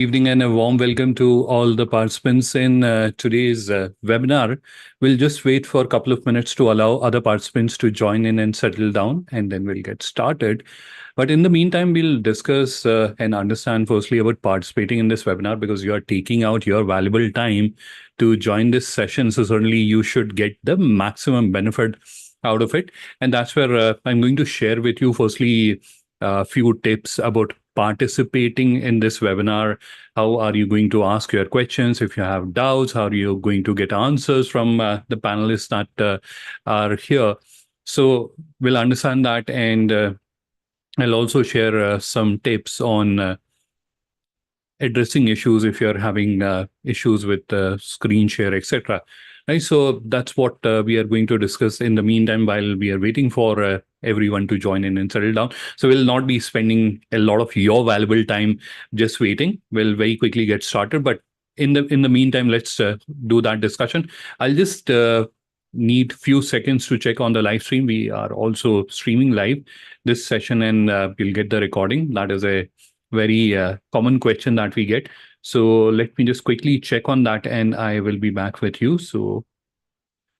Evening and a warm welcome to all the participants in today's webinar. We'll just wait for a couple of minutes to allow other participants to join in and settle down, and then we'll get started. But in the meantime, we'll discuss and understand firstly about participating in this webinar because you are taking out your valuable time to join this session. So certainly you should get the maximum benefit out of it. And that's where I'm going to share with you firstly a few tips about participating in this webinar. How are you going to ask your questions? If you have doubts, how are you going to get answers from the panelists that are here? So we'll understand that, and I'll also share some tips on addressing issues if you're having issues with screen share, etc. Right, so that's what we are going to discuss in the meantime while we are waiting for everyone to join in and settle down. So we'll not be spending a lot of your valuable time just waiting. We'll very quickly get started, but in the meantime, let's do that discussion. I'll just need few seconds to check on the live stream. We are also streaming live this session, and you'll get the recording. That is a very common question that we get. So let me just quickly check on that, and I will be back with you. So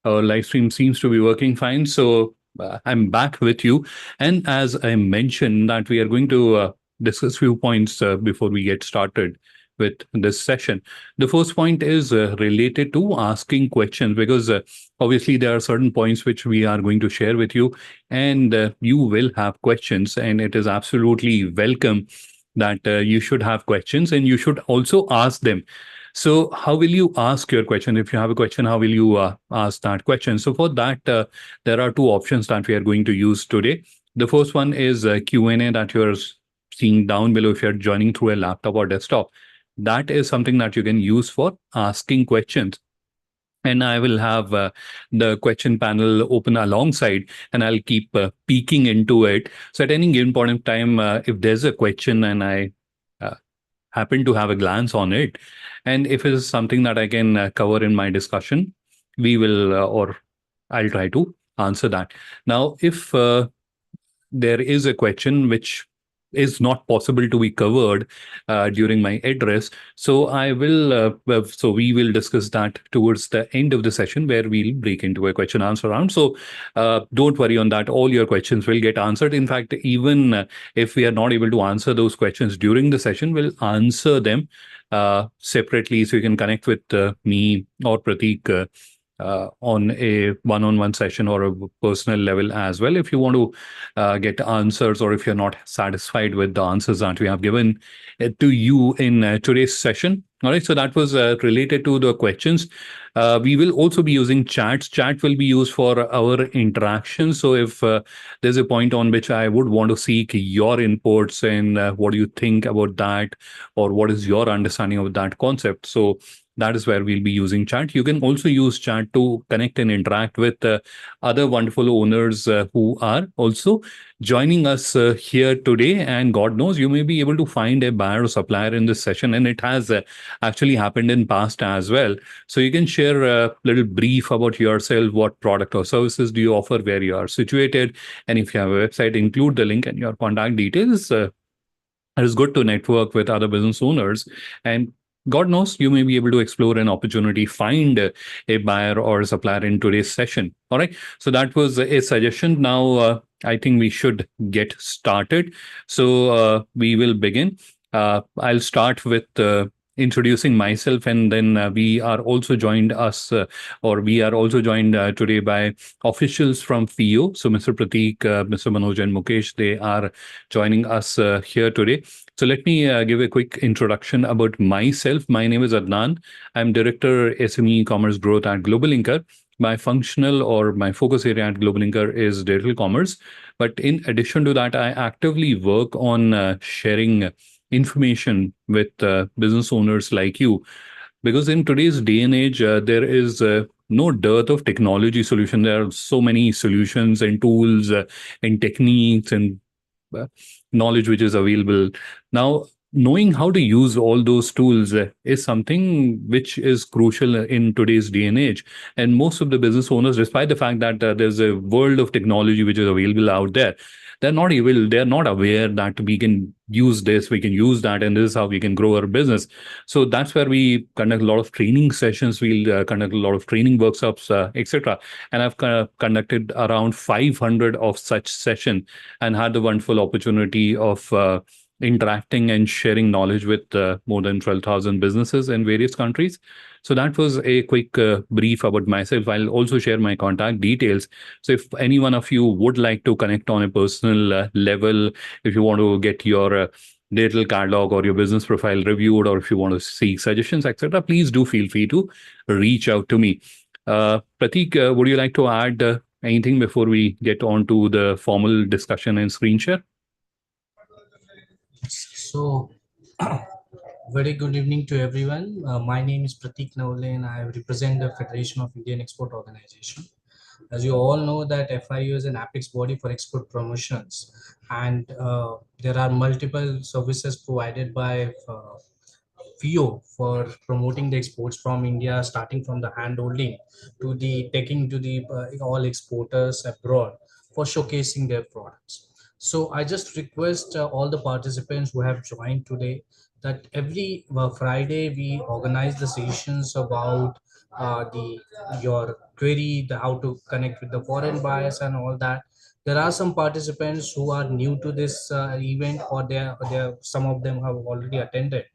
our live stream seems to be working fine. So I'm back with you. And as I mentioned that we are going to discuss few points before we get started with this session. The first point is related to asking questions, because obviously there are certain points which we are going to share with you, and you will have questions, and it is absolutely welcome that you should have questions and you should also ask them. So how will you ask your question? If you have a question, how will you ask that question? So for that, there are two options that we are going to use today. The first one is Q&A that you're seeing down below if you're joining through a laptop or desktop. That is something that you can use for asking questions. And I will have the question panel open alongside, and I'll keep peeking into it. So at any given point of time, if there's a question and I uh, happen to have a glance on it, and if it is something that I can cover in my discussion, we will, or I'll try to answer that. Now, if there is a question which is not possible to be covered during my address. So so we will discuss that towards the end of the session where we'll break into a question answer round. So don't worry on that. All your questions will get answered. In fact, even if we are not able to answer those questions during the session, we'll answer them separately. So you can connect with me or Prateek on a one-on-one session or a personal level as well, if you want to get answers, or if you're not satisfied with the answers that we have given to you in today's session. All right, so that was related to the questions. We will also be using chats. Chat will be used for our interaction. So if there's a point on which I would want to seek your inputs and what do you think about that, or what is your understanding of that concept, so that is where we'll be using chat. You can also use chat to connect and interact with other wonderful owners who are also joining us here today. And God knows, you may be able to find a buyer or supplier in this session, and it has actually happened in past as well. So you can share a little brief about yourself. What product or services do you offer, where you are situated, and if you have a website, include the link and your contact details. It is good to network with other business owners, and God knows, you may be able to explore an opportunity, find a buyer or a supplier in today's session. All right. So that was a suggestion. Now, I think we should get started. So we will begin. I'll start with introducing myself, and then we are also joined today by officials from FIO. So Mr. Prateek, Mr. Manoj, and Mukesh, they are joining us here today. So let me give a quick introduction about myself. My name is Adnan. I'm Director SME Commerce Growth at Global Inker. My functional or my focus area at Global Inker is digital commerce. But in addition to that, I actively work on sharing information with business owners like you. Because in today's day and age, there is no dearth of technology solution. There are so many solutions and tools and techniques and knowledge which is available. Now, knowing how to use all those tools is something which is crucial in today's day and age. And most of the business owners, despite the fact that there's a world of technology which is available out there, they're not aware that we can use this, we can use that, and this is how we can grow our business. So that's where we conduct a lot of training sessions. We'll conduct a lot of training workshops, etc. And I've conducted around 500 of such sessions and had the wonderful opportunity of interacting and sharing knowledge with more than 12,000 businesses in various countries. So that was a quick brief about myself. I'll also share my contact details. So if any one of you would like to connect on a personal level, if you want to get your digital catalog or your business profile reviewed, or if you want to seek suggestions, etc., please do feel free to reach out to me. Prateek, would you like to add anything before we get on to the formal discussion and screen share? So, very good evening to everyone. My name is Prateek Navle and I represent the Federation of Indian Export Organization. As you all know that FIU is an apex body for export promotions, and there are multiple services provided by FIO for promoting the exports from India, starting from the handholding to the taking to the all exporters abroad for showcasing their products. So I just request all the participants who have joined today that every Friday we organize the sessions about the your query, the how to connect with the foreign buyers and all that. There are some participants who are new to this event, or they some of them have already attended.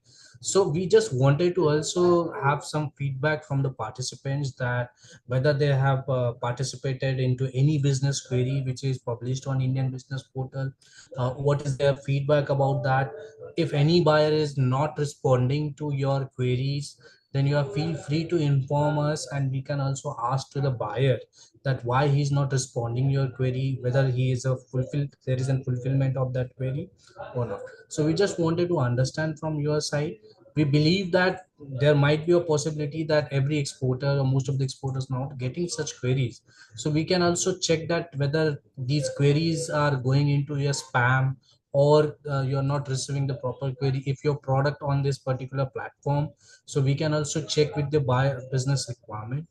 So we just wanted to also have some feedback from the participants that whether they have participated into any business query which is published on Indian Business Portal. What is their feedback about that? If any buyer is not responding to your queries, then you are feel free to inform us, and we can also ask to the buyer that why he's not responding your query, whether he is a fulfilled there is a fulfillment of that query or not. So we just wanted to understand from your side. We believe that there might be a possibility that every exporter or most of the exporters now getting such queries. So we can also check that whether these queries are going into your spam, or you're not receiving the proper query if your product on this particular platform. So we can also check with the buyer business requirement.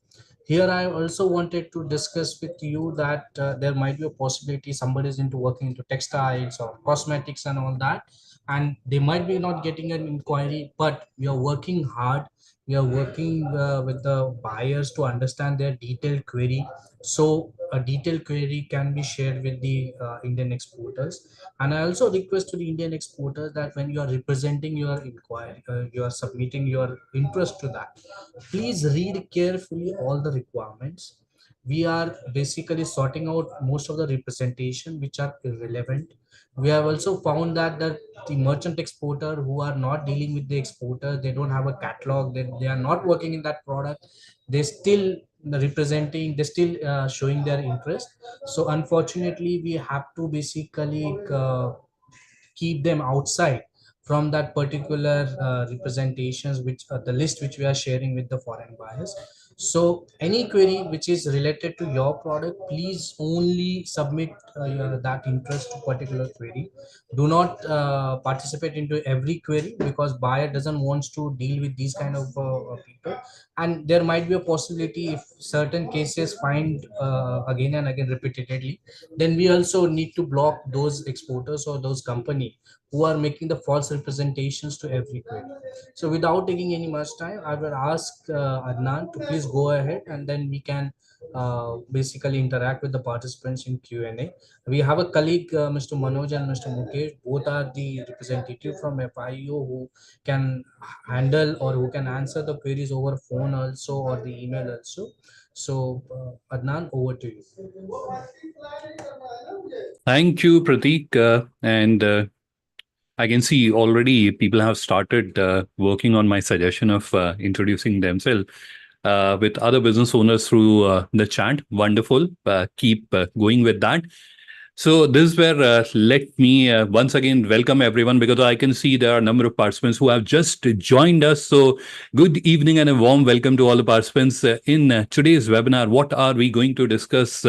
Here I also wanted to discuss with you that there might be a possibility somebody is into working into textiles or cosmetics and all that, and they might be not getting an inquiry, but we are working hard. We are working with the buyers to understand their detailed query, so a detailed query can be shared with the Indian exporters. And I also request to the Indian exporters that when you are representing your inquiry, you are submitting your interest to that, please read carefully all the requirements. We are basically sorting out most of the representation which are irrelevant. We have also found that the merchant exporter who are not dealing with the exporter, they don't have a catalog, they are not working in that product, they still representing, they still showing their interest. So unfortunately we have to basically keep them outside from that particular representations, which the list which we are sharing with the foreign buyers. So any query which is related to your product, please only submit that interest to particular query. Do not participate into every query, because buyer doesn't want to deal with these kind of people. And there might be a possibility if certain cases find again and again repeatedly, then we also need to block those exporters or those company who are making the false representations to every query. So without taking any much time, I will ask Adnan to please go ahead, and then we can basically interact with the participants in Q&A. We have a colleague, Mr. Manoj and Mr. Mukesh. Both are the representative from FIO who can handle or who can answer the queries over phone also, or the email also. So Adnan, over to you. Thank you, Prateek. And I can see already people have started working on my suggestion of introducing themselves with other business owners through the chat. Wonderful. Keep going with that. So this is where let me once again welcome everyone, because I can see there are a number of participants who have just joined us. So good evening and a warm welcome to all the participants in today's webinar. What are we going to discuss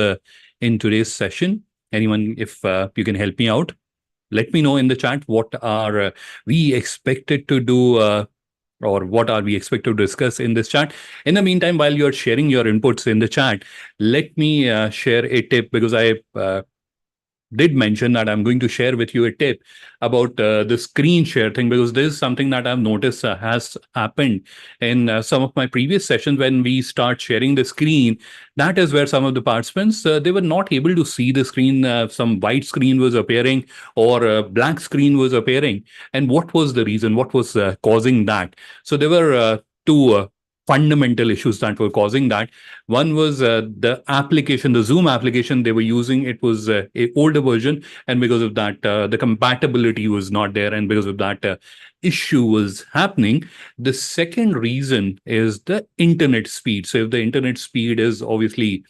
in today's session? Anyone, if you can help me out, let me know in the chat what are we expected to do, or what are we expected to discuss in this chat. In the meantime, while you're sharing your inputs in the chat, let me share a tip, because I did mention that I'm going to share with you a tip about the screen share thing, because this is something that I've noticed has happened in some of my previous sessions. When we start sharing the screen, that is where some of the participants, they were not able to see the screen. Some white screen was appearing, or a black screen was appearing. And what was the reason? What was causing that? So there were two fundamental issues that were causing that. One was the application, the Zoom application they were using. It was a older version, and because of that, the compatibility was not there, and because of that, issue was happening. The second reason is the internet speed. So if the internet speed is, obviously,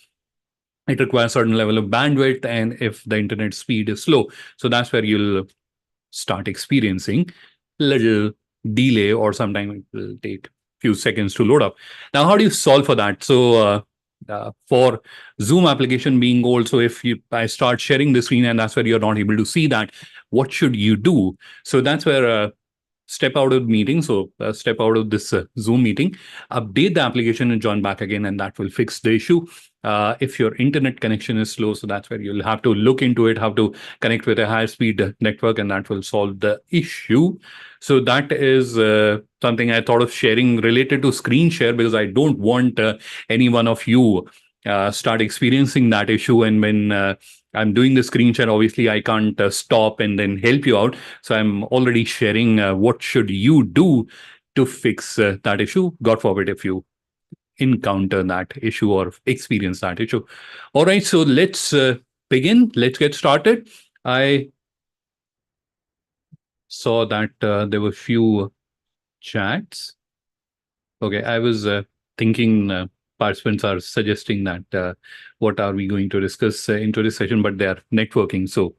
it requires a certain level of bandwidth, and if the internet speed is slow, so that's where you'll start experiencing little delay, or sometimes it will take few seconds to load up. Now, how do you solve for that? So for Zoom application being old, so if I start sharing the screen and that's where you're not able to see that, what should you do? So that's where step out of the meeting. So step out of this Zoom meeting, update the application and join back again, and that will fix the issue. If your internet connection is slow, so that's where you'll have to look into it, how to connect with a higher speed network, and that will solve the issue. So that is something I thought of sharing related to screen share, because I don't want any one of you start experiencing that issue. And when I'm doing the screen share, obviously I can't stop and then help you out. So I'm already sharing what should you do to fix that issue. God forbid if you encounter that issue or experience that issue. All right, so let's begin. Let's get started. I saw that there were few chats. Okay, I was thinking participants are suggesting that what are we going to discuss into this session, but they are networking. So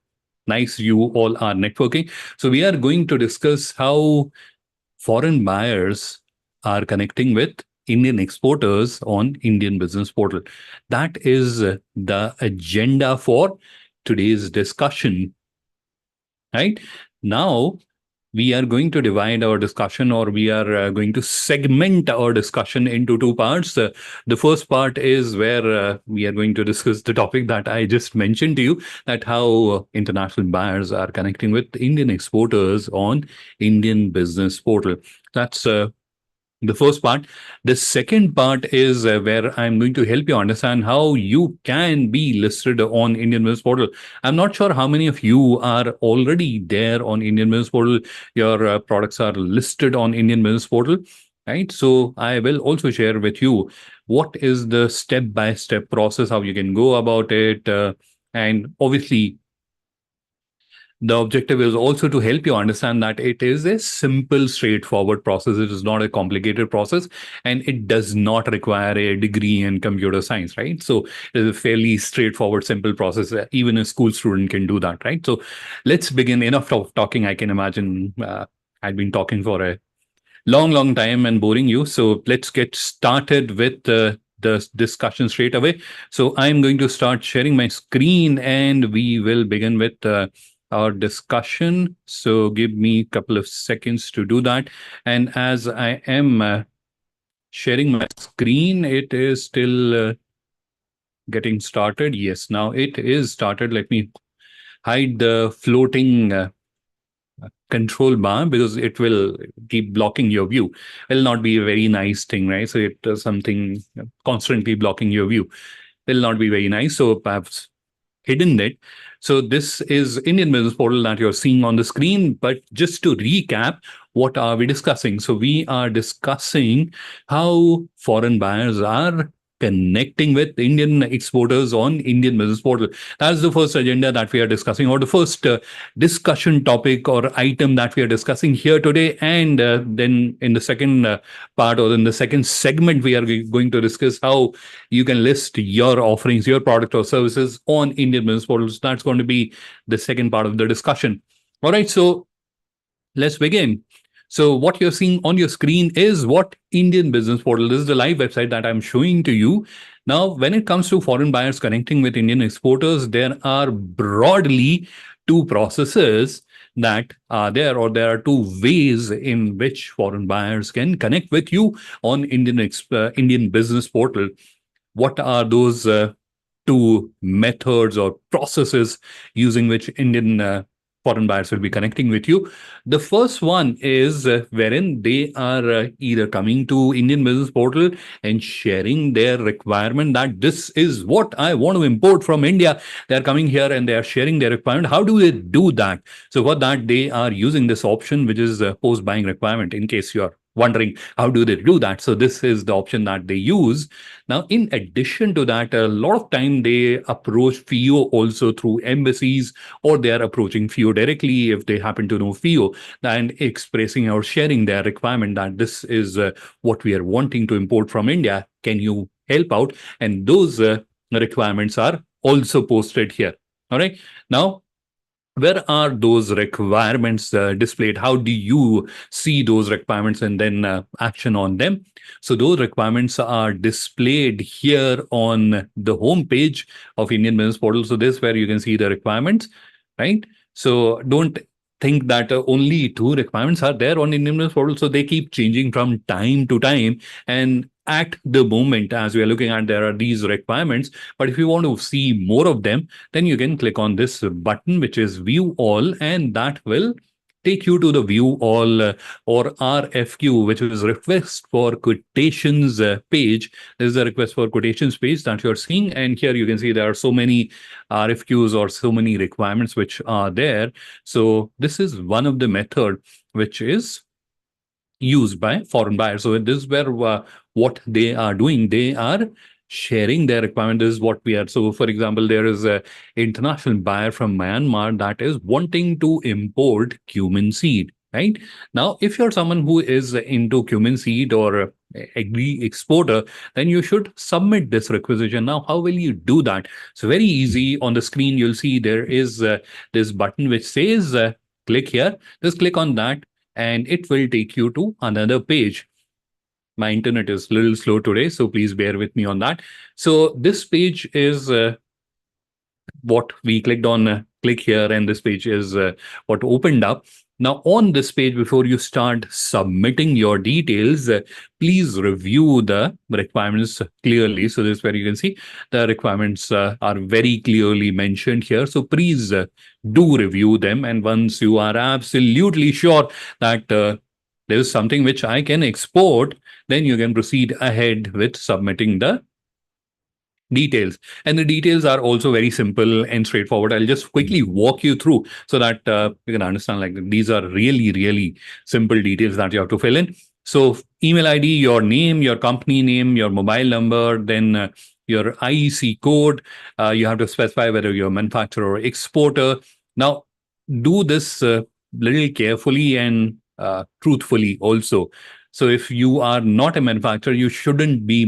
nice, you all are networking. So we are going to discuss how foreign buyers are connecting with Indian exporters on Indian Business Portal. That is the agenda for today's discussion. Right now, we are going to divide our discussion, or we are going to segment our discussion into two parts. The first part is where we are going to discuss the topic that I just mentioned to you, that how international buyers are connecting with Indian exporters on Indian Business Portal. That's the first part. The second part is where I'm going to help you understand how you can be listed on Indian Business Portal. I'm not sure how many of you are already there on Indian Business Portal. Your products are listed on Indian Business Portal, right? So I will also share with you what is the step-by-step process, how you can go about it. And obviously, the objective is also to help you understand that it is a simple, straightforward process. It is not a complicated process, and it does not require a degree in computer science, right? So it is a fairly straightforward, simple process. Even a school student can do that, right? So let's begin. Enough of talking. I can imagine I've been talking for a long time and boring you. So let's get started with the discussion straight away. So I'm going to start sharing my screen, and we will begin with our discussion. So give me a couple of seconds to do that. And as I am sharing my screen, it is still getting started. Yes, now it is started. Let me hide the floating control bar, because it will keep blocking your view. Will not be a very nice thing, right? So it is something constantly blocking your view. Will not be very nice. So perhaps hidden it. So this is Indian Business Portal that you're seeing on the screen. But just to recap, what are we discussing? So we are discussing how foreign buyers are connecting with Indian exporters on Indian Business Portal. That's the first agenda that we are discussing, or the first discussion topic or item that we are discussing here today. And then in the second part, or in the second segment, we are going to discuss how you can list your offerings, your product or services on Indian Business Portals. That's going to be the second part of the discussion. All right, so let's begin. So what you're seeing on your screen is what Indian Business Portal is, the live website that I'm showing to you. Now, when it comes to foreign buyers connecting with Indian exporters, there are broadly two processes. that are there, or there are two ways in which foreign buyers can connect with you on Indian Business Portal. What are those two methods or processes using which Indian foreign buyers will be connecting with you? The first one is wherein they are either coming to Indian Business Portal and sharing their requirement that this is what I want to import from India. They are coming here and they are sharing their requirement. How do they do that? So for that, they are using this option, which is post buying requirement, in case you're wondering how do they do that. So this is the option that they use. Now, in addition to that, a lot of time they approach FIO also through embassies, or they are approaching FIO directly if they happen to know FIO, and expressing or sharing their requirement that this is what we are wanting to import from India. Can you help out? And those requirements are also posted here. All right. Now, where are those requirements displayed? How do you see those requirements and then action on them? So those requirements are displayed here on the home page of Indian Business Portal. So this is where you can see the requirements, right? So don't think that only two requirements are there on Indian Business Portal. So they keep changing from time to time. And at the moment, as we are looking at, there are these requirements. But if you want to see more of them, then you can click on this button, which is View All, and that will take you to the View All or RFQ, which is Request for Quotations page. This is the Request for Quotations page that you're seeing. And here you can see there are so many RFQs or so many requirements which are there. So this is one of the method which is used by foreign buyers. So this is where what they are doing. They are sharing their requirement. This is what we are. So, for example, there is a international buyer from Myanmar that is wanting to import cumin seed. Right now, if you're someone who is into cumin seed or agri exporter, then you should submit this requisition. Now, how will you do that? So very easy. On the screen, you'll see there is this button which says click here. Just click on that, and it will take you to another page. My internet is a little slow today, so please bear with me on that. So this page is what we clicked on, click here, and this page is what opened up. Now, on this page, before you start submitting your details, please review the requirements clearly. So this is where you can see the requirements are very clearly mentioned here. So please do review them. And once you are absolutely sure that there is something which I can export, then you can proceed ahead with submitting the details. And the details are also very simple and straightforward. I'll just quickly walk you through so that you can understand, like, these are really, really simple details that you have to fill in. So email ID, your name, your company name, your mobile number, then your IEC code. You have to specify whether you're a manufacturer or exporter. Now, do this little carefully and truthfully also. So if you are not a manufacturer, you shouldn't be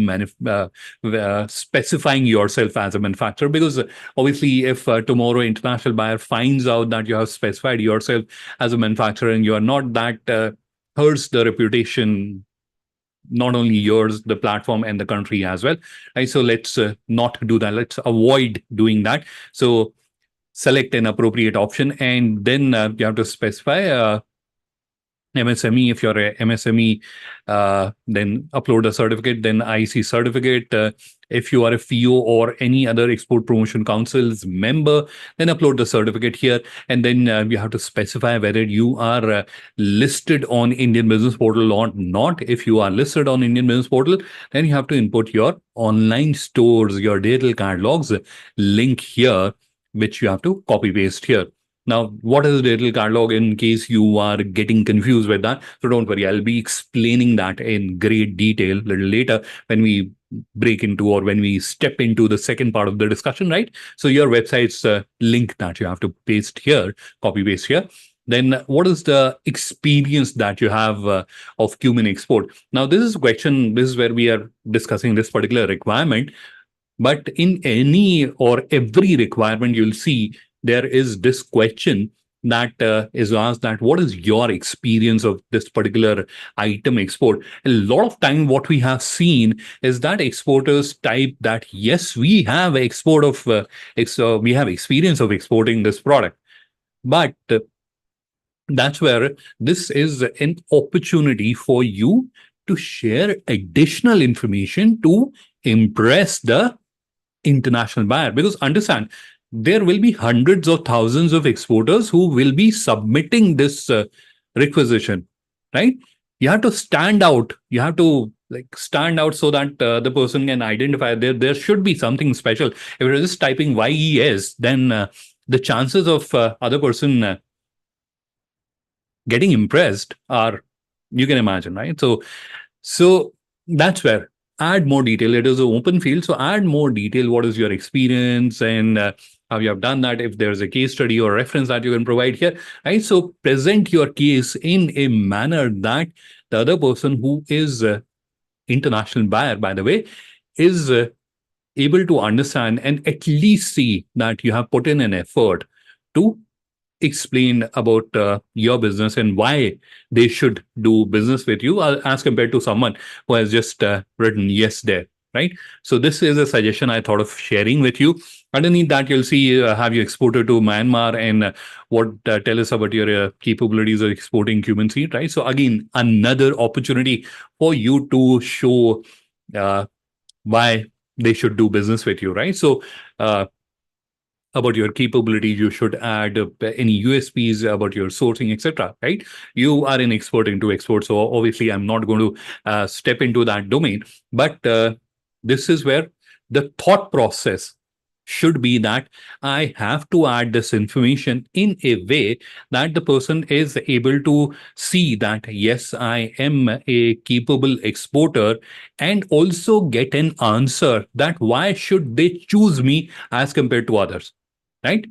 specifying yourself as a manufacturer, because obviously if tomorrow international buyer finds out that you have specified yourself as a manufacturer and you are not, that hurts the reputation, not only yours, the platform and the country as well. Right? So let's not do that. Let's avoid doing that. So select an appropriate option, and then you have to specify MSME. If you're a MSME, then upload a certificate, then IC certificate. If you are a FIO or any other Export Promotion Council's member, then upload the certificate here. And then you have to specify whether you are listed on Indian Business Portal or not. If you are listed on Indian Business Portal, then you have to input your online stores, your digital catalogs link here, which you have to copy paste here. Now, what is a digital catalog, in case you are getting confused with that? So don't worry, I'll be explaining that in great detail a little later when we break into, or when we step into the second part of the discussion, right? So your website's link that you have to paste here, copy paste here. Then what is the experience that you have of cumin export? Now, this is a question, this is where we are discussing this particular requirement. But in any or every requirement, you'll see there is this question that is asked, that what is your experience of this particular item export? A lot of time what we have seen is that exporters type that, yes, we have export of we have experience of exporting this product. But that's where this is an opportunity for you to share additional information to impress the international buyer. Because understand, there will be hundreds or thousands of exporters who will be submitting this requisition, right? You have to stand out. You have to like stand out so that the person can identify there should be something special. If you're just typing YES, then the chances of other person getting impressed are, you can imagine, right? So that's where add more detail. It is an open field, so add more detail. What is your experience and how you have done that? If there's a case study or reference that you can provide here, right? So present your case in a manner that the other person who is international buyer, by the way, is able to understand and at least see that you have put in an effort to explain about your business and why they should do business with you as compared to someone who has just written yes there, right? So this is a suggestion I thought of sharing with you. Underneath that, you'll see have you exported to Myanmar and what tell us about your capabilities of exporting cumin seed, right? So again, another opportunity for you to show uh, why they should do business with you, right? So about your capabilities, you should add any USPs about your sourcing, etc. Right? You are an expert into export, so obviously I'm not going to step into that domain. But this is where the thought process should be that I have to add this information in a way that the person is able to see that yes, I am a capable exporter, and also get an answer that why should they choose me as compared to others, right?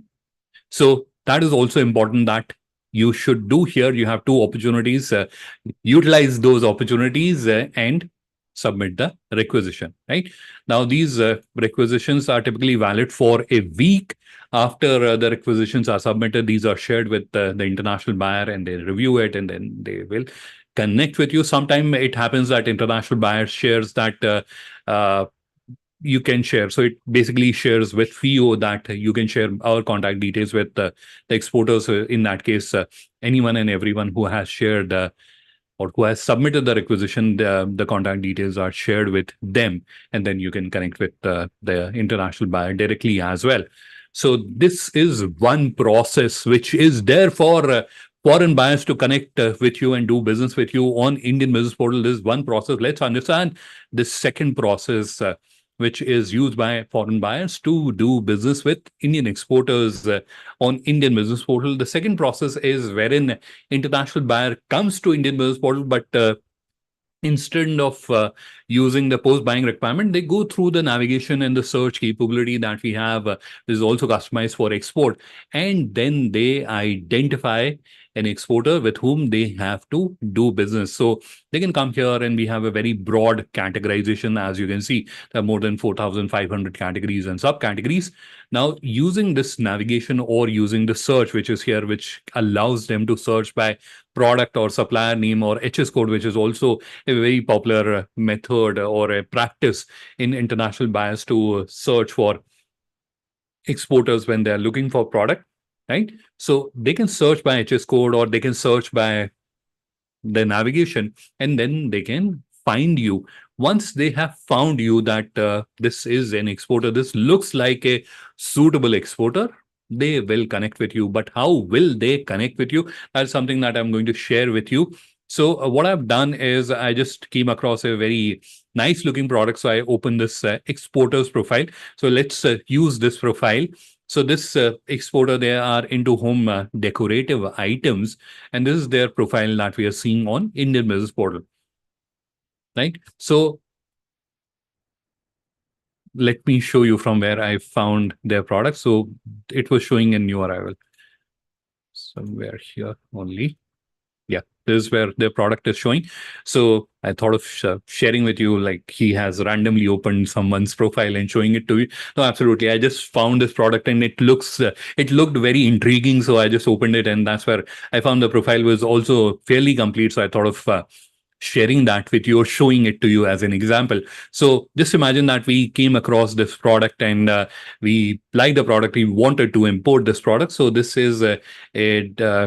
So that is also important that you should do here. You have two opportunities, utilize those opportunities and submit the requisition, right? Now, these requisitions are typically valid for a week. After the requisitions are submitted, these are shared with the international buyer and they review it and then they will connect with you. Sometime it happens that international buyer shares that you can share. So it basically shares with FIO that you can share our contact details with the exporters. In that case, anyone and everyone who has shared or who has submitted the requisition, the contact details are shared with them. And then you can connect with the international buyer directly as well. So this is one process which is there for foreign buyers to connect with you and do business with you on Indian Business Portal. This is one process. Let's understand the second process, which is used by foreign buyers to do business with Indian exporters on Indian Business Portal. The second process is wherein international buyer comes to Indian Business Portal, but instead of using the post buying requirement, they go through the navigation and the search capability that we have. This is also customized for export, and then they identify an exporter with whom they have to do business. So they can come here, and we have a very broad categorization. As you can see, there are more than 4,500 categories and subcategories. Now, using this navigation or using the search, which is here, which allows them to search by product or supplier name or HS code, which is also a very popular method or a practice in international buyers to search for exporters when they're looking for product, right? So they can search by HS code or they can search by the navigation, and then they can find you. Once they have found you that this is an exporter, this looks like a suitable exporter, they will connect with you. But how will they connect with you? That's something that I'm going to share with you. So what I've done is I just came across a very nice looking product. So I opened this exporter's profile. So let's use this profile. So this exporter, they are into home decorative items, and this is their profile that we are seeing on Indian Business Portal, right? So let me show you from where I found their product. So it was showing a new arrival somewhere here only. Yeah, this is where their product is showing. So I thought of sharing with you, like he has randomly opened someone's profile and showing it to you. No, absolutely. I just found this product and it looked very intriguing. So I just opened it, and that's where I found the profile was also fairly complete. So I thought of sharing that with you or showing it to you as an example. So just imagine that we came across this product and we liked the product. We wanted to import this product. So this is a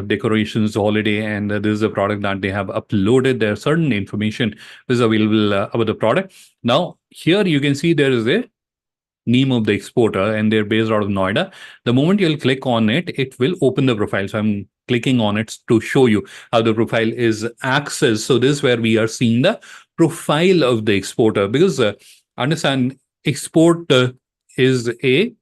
decorations holiday, and this is a product that they have uploaded. There are certain information is available about the product. Now here you can see there is a name of the exporter, and they're based out of Noida. The moment you'll click on it, it will open the profile. So I'm clicking on it to show you how the profile is accessed. So this is where we are seeing the profile of the exporter, because understand, export is a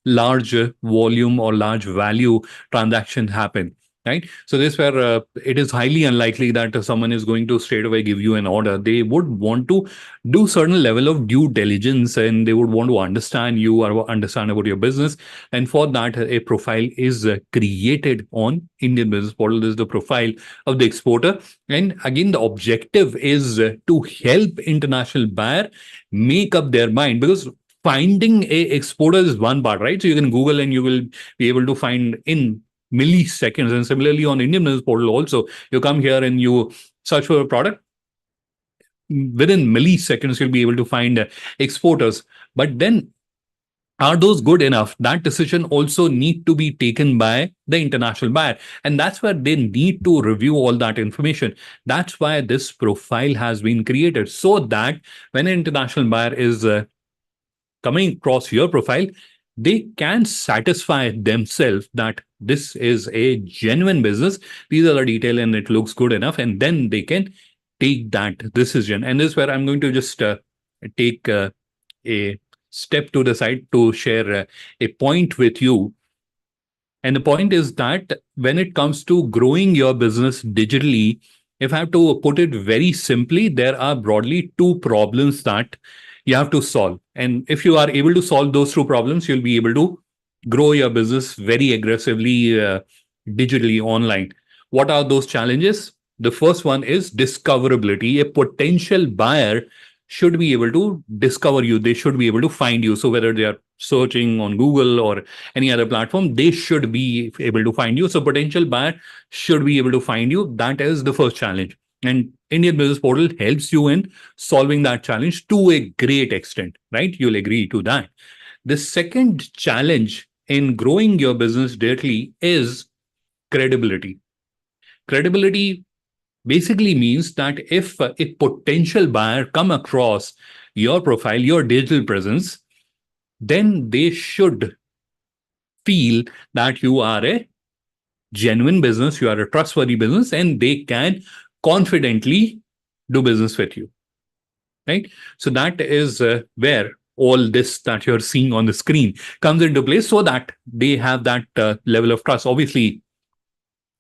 large volume or large value transaction happen, right? So this where it is highly unlikely that someone is going to straight away give you an order. They would want to do certain level of due diligence, and they would want to understand you or understand about your business. And for that, a profile is created on Indian Business Portal. This is the profile of the exporter. And again, the objective is to help international buyer make up their mind, because finding a exporter is one part, right? So you can Google and you will be able to find in milliseconds. And similarly on Indian Business Portal also, you come here and you search for a product. Within milliseconds, you'll be able to find exporters. But then, are those good enough? That decision also need to be taken by the international buyer. And that's where they need to review all that information. That's why this profile has been created, so that when an international buyer is coming across your profile, they can satisfy themselves that this is a genuine business. These are the detail and it looks good enough. And then they can take that decision. And this is where I'm going to just take a step to the side to share a point with you. And the point is that when it comes to growing your business digitally, if I have to put it very simply, there are broadly two problems that you have to solve. And if you are able to solve those two problems, you'll be able to grow your business very aggressively digitally online. What are those challenges? The first one is discoverability. A potential buyer should be able to discover you. They should be able to find you. So whether they are searching on Google or any other platform, they should be able to find you. So potential buyer should be able to find you. That is the first challenge. And Indian Business Portal helps you in solving that challenge to a great extent, right? You'll agree to that. The second challenge in growing your business directly is credibility. Credibility basically means that if a potential buyer come across your profile, your digital presence, then they should feel that you are a genuine business, you are a trustworthy business, and they can confidently do business with you, right? So that is where all this that you're seeing on the screen comes into place, so that they have that level of trust. Obviously,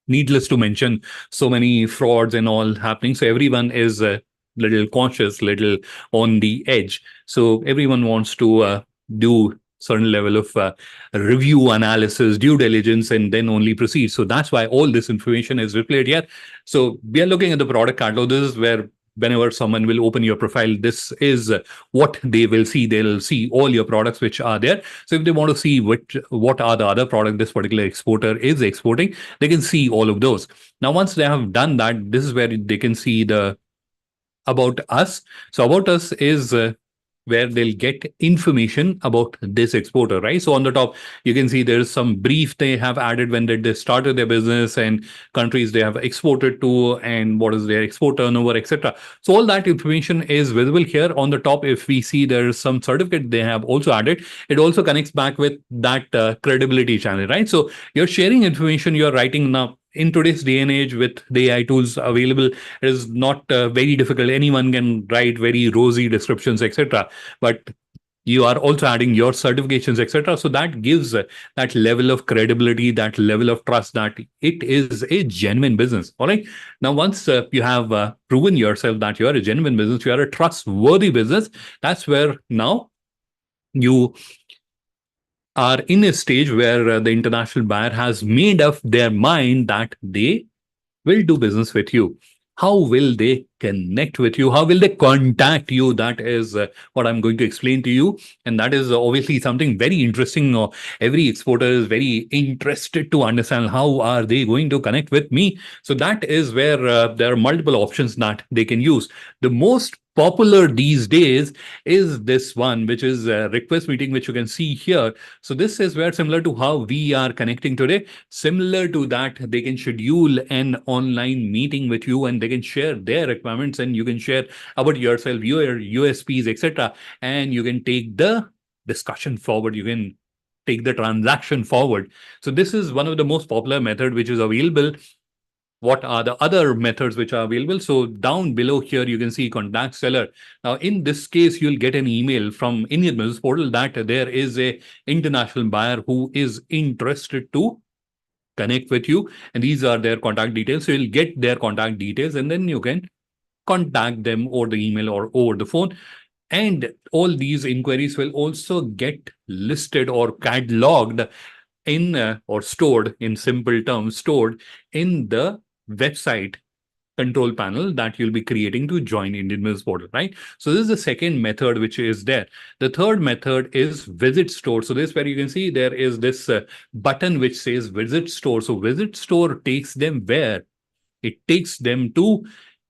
needless to mention, so many frauds and all happening. So everyone is a little conscious, little on the edge. So everyone wants to do certain level of review, analysis, due diligence, and then only proceed. So that's why all this information is displayed here. So we are looking at the product catalog. This is where whenever someone will open your profile, this is what they will see. They'll see all your products which are there. So if they want to see what are the other product this particular exporter is exporting, they can see all of those. Now, once they have done that, this is where they can see the about us. So about us is where they'll get information about this exporter, right? So on the top, you can see there's some brief they have added when they started their business and countries they have exported to and what is their export turnover, etc. So all that information is visible here on the top. If we see there's some certificate they have also added, it also connects back with that credibility channel, right? So you're sharing information, you're writing now. In today's day and age, with the AI tools available, it is not very difficult. Anyone can write very rosy descriptions, etc. But you are also adding your certifications, etc. So that gives that level of credibility, that level of trust that it is a genuine business. All right. Now, once you have proven yourself that you are a genuine business, you are a trustworthy business, that's where now you are in a stage where the international buyer has made up their mind that they will do business with you. How will they connect with you? How will they contact you? That is what I'm going to explain to you. And that is obviously something very interesting. Every exporter is very interested to understand how are they going to connect with me. So that is where there are multiple options that they can use. The most popular these days is this one, which is a request meeting, which you can see here. So this is where, similar to how we are connecting today, similar to that, they can schedule an online meeting with you and they can share their requirements and you can share about yourself, your USPs, etc. And you can take the discussion forward. You can take the transaction forward. So this is one of the most popular method which is available. What are the other methods which are available? So down below here, you can see contact seller. Now, in this case, you'll get an email from Indian Business Portal that there is a international buyer who is interested to connect with you. And these are their contact details. So you'll get their contact details and then you can contact them over the email or over the phone. And all these inquiries will also get listed or cataloged in or stored, in simple terms, stored in the website control panel that you'll be creating to join Indian Business Portal, right? So this is the second method which is there. The third method is visit store. So this is where you can see there is this button which says visit store. So visit store takes them where? It takes them to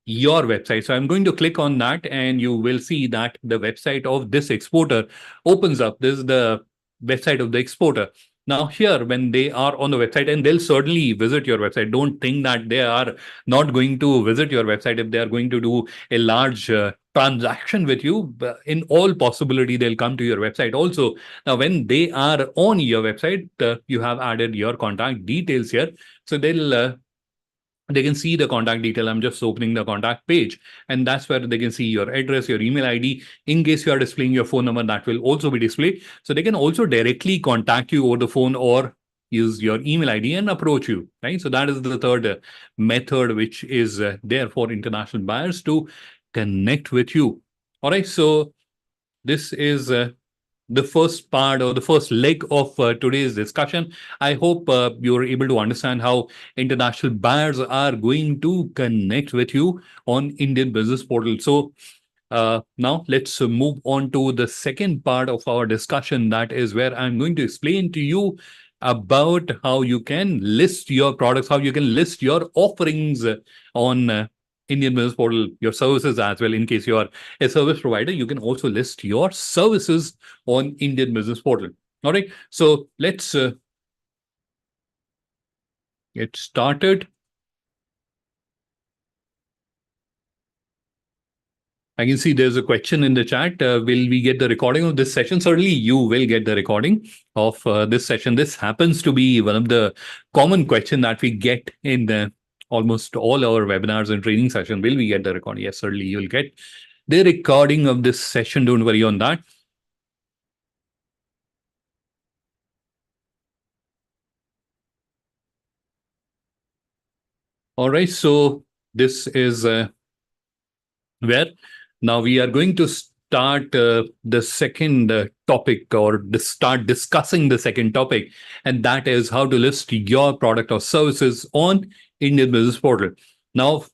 your website. So I'm going to click on that and you will see that the website of this exporter opens up. This is the website of the exporter. Now here, when they are on the website, and they'll certainly visit your website, don't think that they are not going to visit your website if they are going to do a large transaction with you. In all possibility, they'll come to your website also. Now, when they are on your website, you have added your contact details here. So they can see the contact detail. I'm just opening the contact page, and that's where they can see your address, your email ID. In case you are displaying your phone number, that will also be displayed. So they can also directly contact you over the phone or use your email ID and approach you, right? So that is the third method, which is there for international buyers to connect with you. All right. So this is the first part or the first leg of today's discussion. I hope you're able to understand how international buyers are going to connect with you on Indian Business Portal. So now let's move on to the second part of our discussion. That is where I'm going to explain to you about how you can list your products, how you can list your offerings on Indian Business Portal, your services as well. In case you are a service provider, you can also list your services on Indian Business Portal. All right. So let's get started. I can see there's a question in the chat. Will we get the recording of this session? Certainly, you will get the recording of this session. This happens to be one of the common questions that we get in almost all our webinars and training session. Will we get the recording? Yes, certainly you'll get the recording of this session. Don't worry on that. All right. So this is where now we are going to start the second topic or start discussing the second topic, and that is how to list your product or services on Indian Business Portal. Now,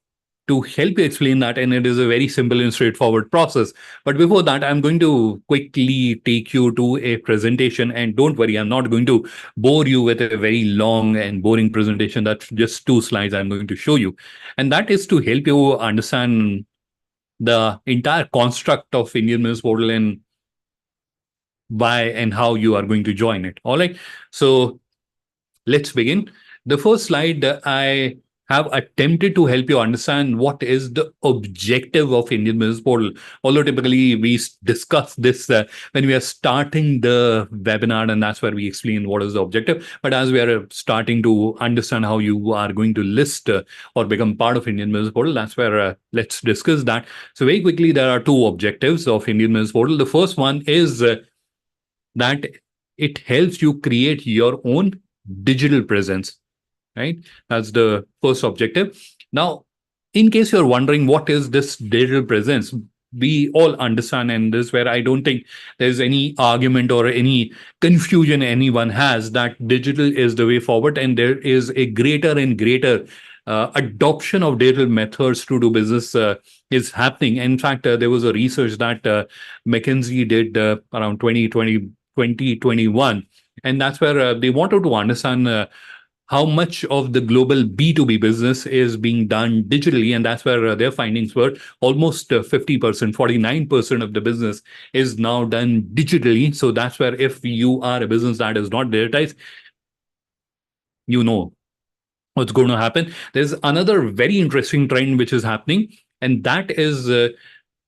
to help you explain that, and it is a very simple and straightforward process. But before that, I'm going to quickly take you to a presentation. And don't worry, I'm not going to bore you with a very long and boring presentation. That's just 2 slides I'm going to show you. And that is to help you understand the entire construct of Indian Business Portal and why and how you are going to join it. All right. So let's begin. The first slide, I have attempted to help you understand what is the objective of Indian Business Portal. Although typically we discuss this when we are starting the webinar, and that's where we explain what is the objective. But as we are starting to understand how you are going to list or become part of Indian Business Portal, that's where let's discuss that. So very quickly, there are 2 objectives of Indian Business Portal. The first one is that it helps you create your own digital presence, right? That's the first objective. Now, in case you're wondering what is this digital presence, we all understand, and this is where I don't think there's any argument or any confusion anyone has, that digital is the way forward, and there is a greater and greater adoption of digital methods to do business is happening. In fact, there was a research that McKinsey did around 2021, and that's where they wanted to understand how much of the global B2B business is being done digitally. And that's where their findings were almost 50%, 49% of the business is now done digitally. So that's where if you are a business that is not digitized, you know what's going to happen. There's another very interesting trend which is happening, and that is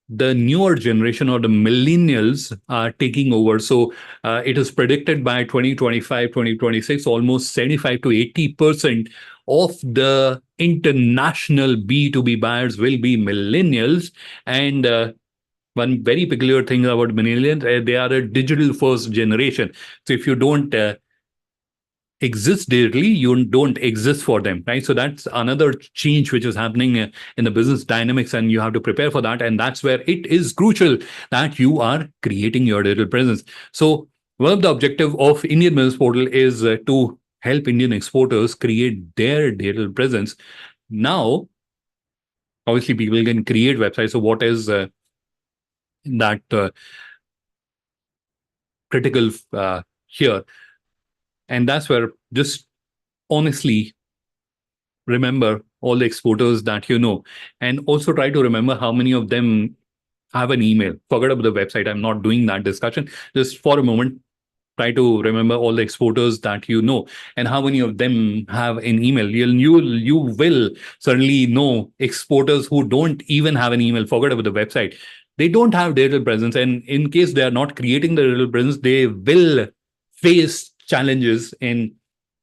the newer generation or the millennials are taking over. So it is predicted by 2025, 2026, almost 75 to 80% of the international B2B buyers will be millennials. And one very peculiar thing about millennials, they are a digital first generation. So if you don't exist digitally, you don't exist for them, right? So that's another change which is happening in the business dynamics, and you have to prepare for that. And that's where it is crucial that you are creating your digital presence. So one of the objective of Indian Business Portal is to help Indian exporters create their digital presence. Now, obviously, people can create websites. So what is that critical here? And that's where just honestly remember all the exporters that you know, and also try to remember how many of them have an email. Forget about the website. I'm not doing that discussion. Just for a moment, try to remember all the exporters that you know and how many of them have an email. You will certainly know exporters who don't even have an email. Forget about the website. They don't have digital presence, and in case they are not creating the digital presence, they will face challenges in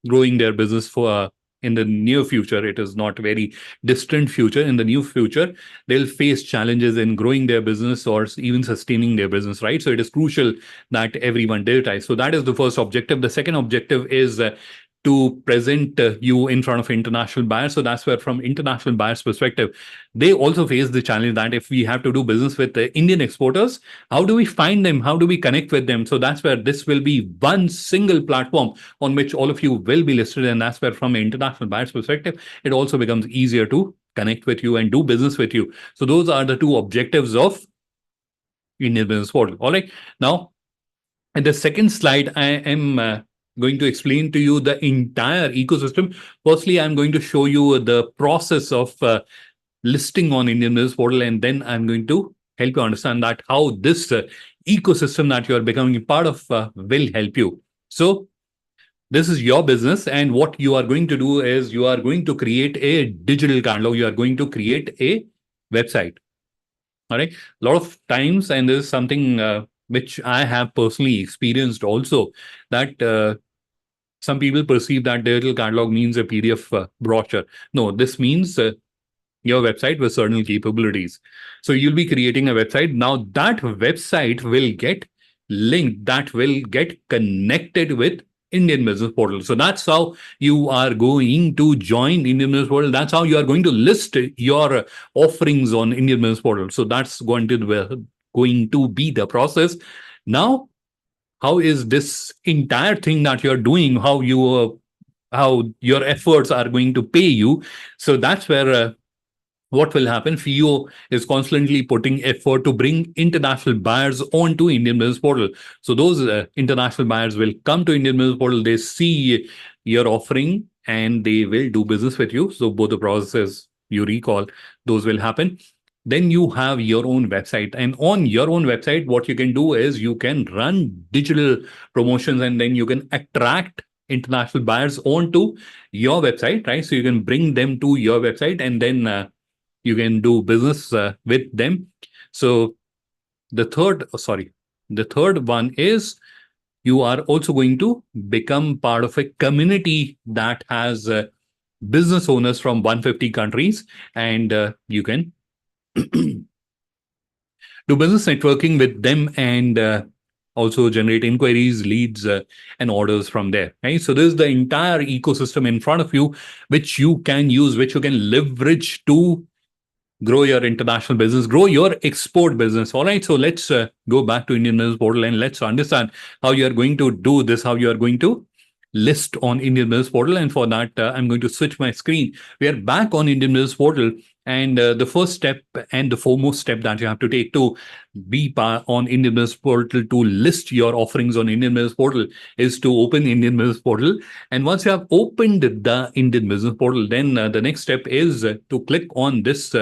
growing their business for in the near future. It is not very distant future. In the near future, they'll face challenges in growing their business or even sustaining their business, right? So it is crucial that everyone digitize. So that is the first objective. The second objective is to present you in front of international buyers. So that's where, from international buyers' perspective, they also face the challenge that if we have to do business with Indian exporters, how do we find them? How do we connect with them? So that's where this will be one single platform on which all of you will be listed. And that's where, from an international buyers' perspective, it also becomes easier to connect with you and do business with you. So those are the two objectives of Indian Business Portal. All right. Now, in the second slide, I am going to explain to you the entire ecosystem. Firstly, I'm going to show you the process of listing on Indian Business Portal, and then I'm going to help you understand that how this ecosystem that you are becoming a part of will help you. So this is your business, and what you are going to do is you are going to create a digital catalog. You are going to create a website. All right. A lot of times, and this is something which I have personally experienced also, that some people perceive that digital catalog means a PDF brochure. No, this means your website with certain capabilities. So you'll be creating a website. Now that website will get linked, that will get connected with Indian Business Portal. So that's how you are going to join Indian Business Portal. That's how you are going to list your offerings on Indian Business Portal. So that's going to be the process. Now, how is this entire thing that you're doing, how your efforts are going to pay you? So that's where what will happen. FIO is constantly putting effort to bring international buyers onto Indian Business Portal. So those international buyers will come to Indian Business Portal, they see your offering, and they will do business with you. So both the processes you recall, those will happen. Then you have your own website, and on your own website, what you can do is you can run digital promotions, and then you can attract international buyers onto your website, right? So you can bring them to your website, and then you can do business with them. So the third one is you are also going to become part of a community that has business owners from 150 countries, and you can do business networking with them, and also generate inquiries, leads, and orders from there. Right. So this is the entire ecosystem in front of you, which you can use, which you can leverage to grow your international business, grow your export business. All right. So let's go back to Indian Business Portal and let's understand how you are going to do this, how you are going to list on Indian Business Portal. And for that, I'm going to switch my screen. We are back on Indian Business Portal. And the first step and the foremost step that you have to take to be on Indian Business Portal, to list your offerings on Indian Business Portal, is to open Indian Business Portal. And once you have opened the Indian Business Portal, then the next step is to click on this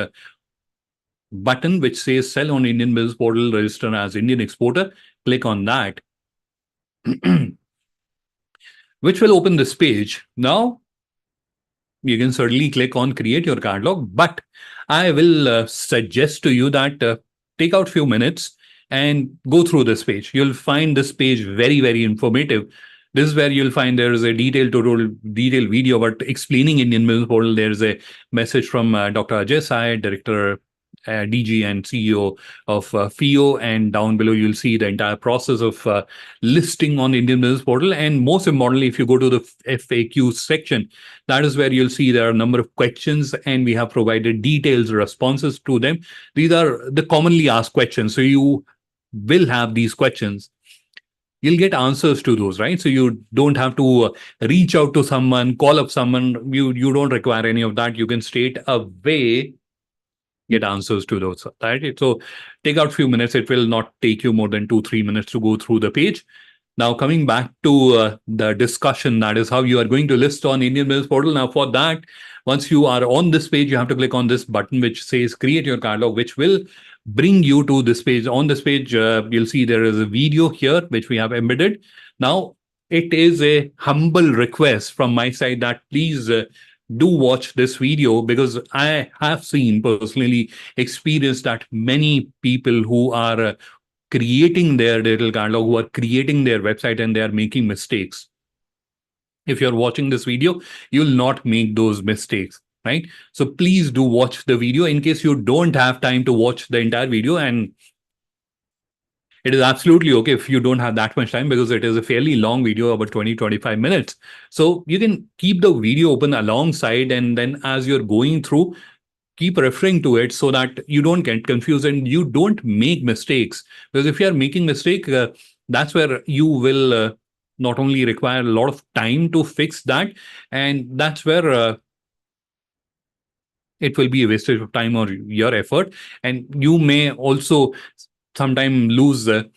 button which says Sell on Indian Business Portal, register as Indian exporter. Click on that, which will open this page. Now, you can certainly click on Create Your Catalog, but I will suggest to you that take out a few minutes and go through this page. You'll find this page very, very informative. This is where you'll find there is a detailed video about explaining Indian Business Portal. There's a message from Dr. Ajay Sai, Director, DG and CEO of FIO, and down below you'll see the entire process of listing on Indian Business Portal. And most importantly, if you go to the FAQ section, that is where you'll see there are a number of questions, and we have provided details responses to them. These are the commonly asked questions, so you will have these questions. You'll get answers to those, right? So you don't have to reach out to someone, call up someone. You don't require any of that. You can straight away get answers to those, right? So take out a few minutes. It will not take you more than 2-3 minutes to go through the page. Now, coming back to the discussion, that is how you are going to list on Indian Business Portal. Now, for that, once you are on this page, you have to click on this button which says Create Your Catalog, which will bring you to this page. On this page, you'll see there is a video here which we have embedded. Now, it is a humble request from my side that please do watch this video, because I have seen, personally experienced, that many people who are creating their digital catalog, who are creating their website, and they are making mistakes. If you're watching this video, you'll not make those mistakes, right? So please do watch the video. In case you don't have time to watch the entire video, and it is absolutely okay if you don't have that much time, because it is a fairly long video, about 20-25 minutes. So you can keep the video open alongside, and then as you're going through, keep referring to it so that you don't get confused and you don't make mistakes. Because if you are making mistake, that's where you will not only require a lot of time to fix that, and that's where it will be a wastage of time or your effort. And you may also sometime lose the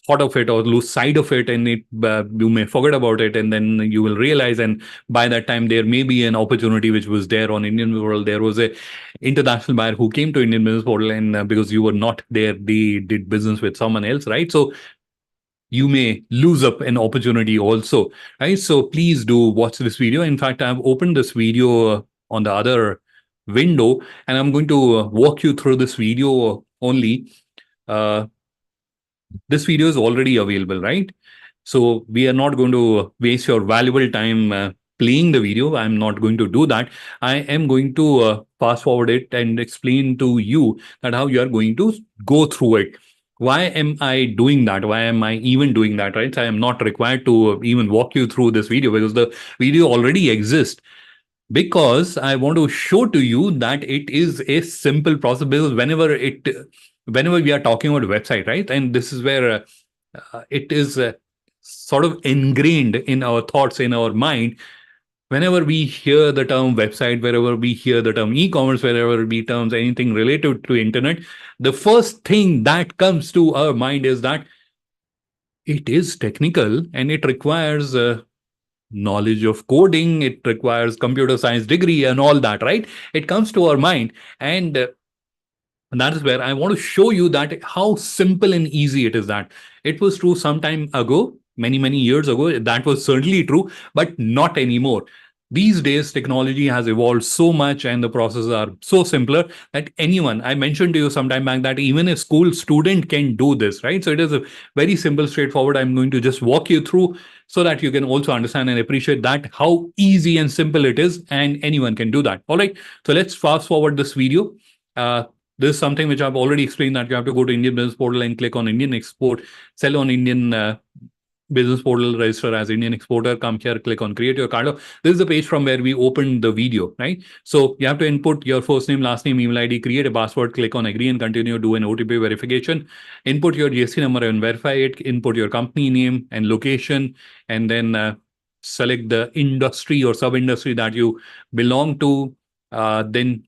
thought of it, or lose sight of it, and you may forget about it, and then you will realize, and by that time there may be an opportunity which was there on Indian World. There was a international buyer who came to Indian Business Portal, and because you were not there, they did business with someone else, right? So you may lose up an opportunity also, right? So please do watch this video. In fact, I've opened this video on the other window, and I'm going to walk you through this video only. This video is already available, right? So we are not going to waste your valuable time playing the video. I'm not going to do that. I am going to fast forward it and explain to you that how you are going to go through it. Why am I doing that? Why am I even doing that, right? So I am not required to even walk you through this video, because the video already exists. Because I want to show to you that it is a simple process. Because whenever we are talking about website, right, and this is where it is sort of ingrained in our thoughts, in our mind. Whenever we hear the term website, wherever we hear the term e-commerce, wherever we terms anything related to internet, the first thing that comes to our mind is that it is technical and it requires knowledge of coding, it requires computer science degree and all that, right? It comes to our mind, and that is where I want to show you that how simple and easy it is. That it was true some time ago, many years ago, that was certainly true, but not anymore. These days, technology has evolved so much and the processes are so simpler that anyone, I mentioned to you some time back that even a school student can do this, right? So it is a very simple, straightforward. I'm going to just walk you through so that you can also understand and appreciate that how easy and simple it is, and anyone can do that. All right. So let's fast forward this video. This is something which I've already explained, that you have to go to Indian Business Portal and click on Indian Export, Sell on Indian business portal, register as Indian exporter, come here, click on create your card. This is the page from where we opened the video, right? So you have to input your first name, last name, email ID, create a password, click on agree and continue, do an OTP verification, input your GST number and verify it, input your company name and location, and then select the industry or sub-industry that you belong to, then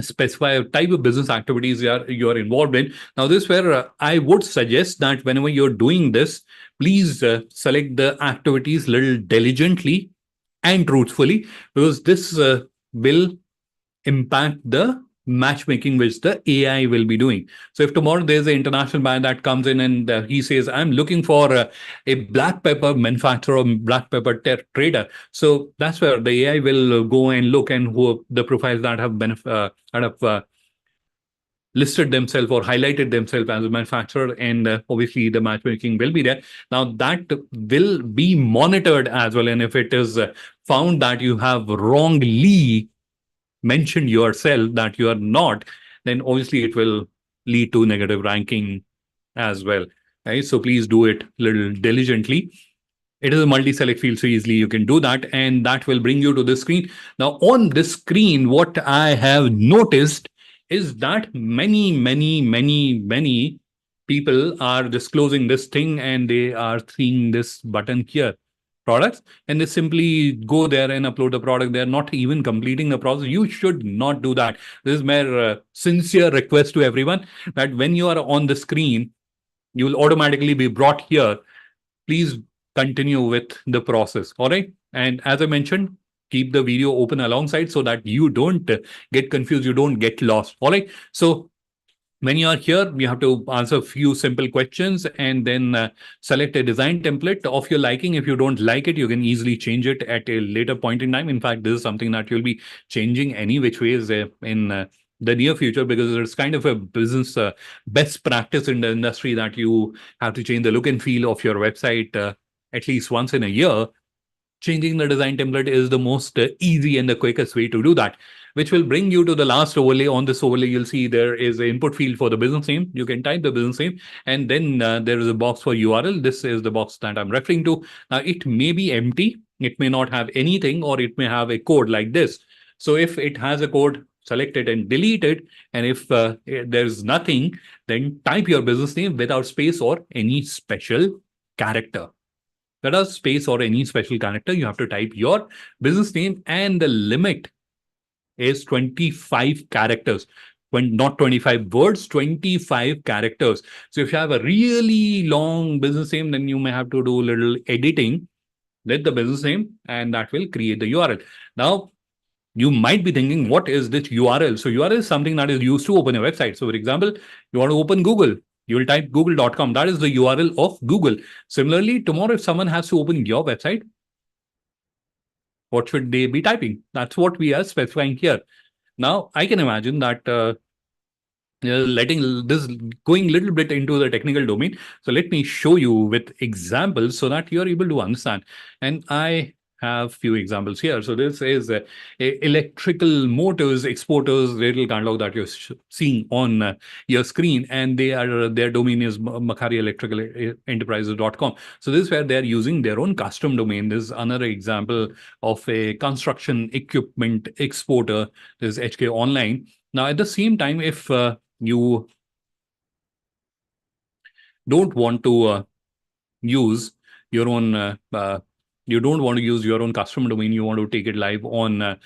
specify a type of business activities you're involved in. Now, this where I would suggest that whenever you're doing this, please select the activities little diligently and truthfully, because this will impact the matchmaking which the AI will be doing. So if tomorrow there's an international buyer that comes in and he says, I'm looking for a black pepper manufacturer or black pepper trader. So that's where the AI will go and look and who the profiles that have listed themselves or highlighted themselves as a manufacturer, and obviously the matchmaking will be there. Now that will be monitored as well, and if it is found that you have wrongly mentioned yourself that you are not, then obviously it will lead to negative ranking as well. Right? So please do it little diligently. It is a multi-select field, so easily you can do that, and that will bring you to the screen. Now, on this screen, what I have noticed is that many people are disclosing this thing, and they are seeing this button here, products, and they simply go there and upload the product. They're not even completing the process. You should not do that. This is my sincere request to everyone, that when you are on the screen, you will automatically be brought here. Please continue with the process. All right. And as I mentioned, keep the video open alongside so that you don't get confused, you don't get lost. All right. So when you are here, you have to answer a few simple questions, and then select a design template of your liking. If you don't like it, you can easily change it at a later point in time. In fact, this is something that you'll be changing any which ways in the near future, because it's kind of a business best practice in the industry that you have to change the look and feel of your website at least once in a year. Changing the design template is the most easy and the quickest way to do that, which will bring you to the last overlay. On this overlay, you'll see there is an input field for the business name. You can type the business name, and then there is a box for URL. This is the box that I'm referring to. Now, it may be empty. It may not have anything, or it may have a code like this. So if it has a code, select it and delete it. And if there's nothing, then type your business name without space or any special character. Without space or any special character, you have to type your business name, and the limit is 25 characters. When not 25 words, 25 characters. So if you have a really long business name, then you may have to do a little editing with the business name, and that will create the URL. Now, you might be thinking, what is this URL? So URL is something that is used to open a website. So for example, you want to open Google, you will type google.com. That is the URL of Google. Similarly, tomorrow, if someone has to open your website, what should they be typing? That's what we are specifying here. Now, I can imagine that letting this going a little bit into the technical domain. So let me show you with examples so that you're able to understand. And I have few examples here. So this is a electrical motors exporters little catalog that you're seeing on your screen, and their domain is makarielectricalenterprises.com. So this is where they're using their own custom domain. This is another example of a construction equipment exporter. This is HK Online. Now, at the same time, if you don't want to use your own you don't want to use your own custom domain, you want to take it live on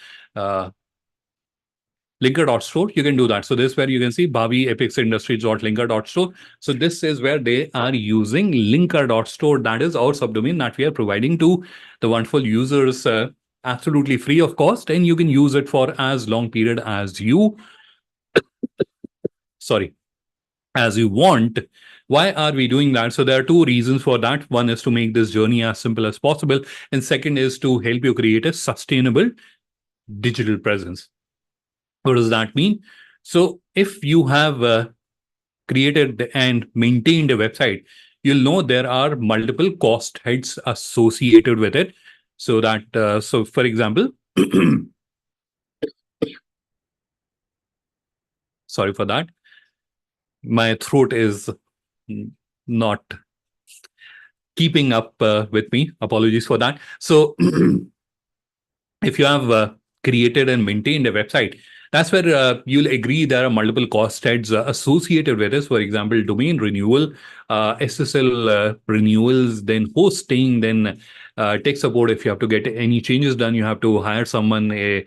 linker.store, you can do that. So this is where you can see bhaviepixindustries.linker.store. So this is where they are using linker.store. That is our subdomain that we are providing to the wonderful users absolutely free of cost, and you can use it for as long period as you as you want. Why are we doing that? So there are two reasons for that. One is to make this journey as simple as possible, and second is to help you create a sustainable digital presence. What does that mean? So if you have created and maintained a website, you'll know there are multiple cost heads associated with it. So that so for example, sorry for that, my throat is not keeping up with me. Apologies for that. So if you have created and maintained a website, that's where you'll agree there are multiple cost heads associated with this. For example, domain renewal, SSL renewals, then hosting, then tech support. If you have to get any changes done, you have to hire someone, a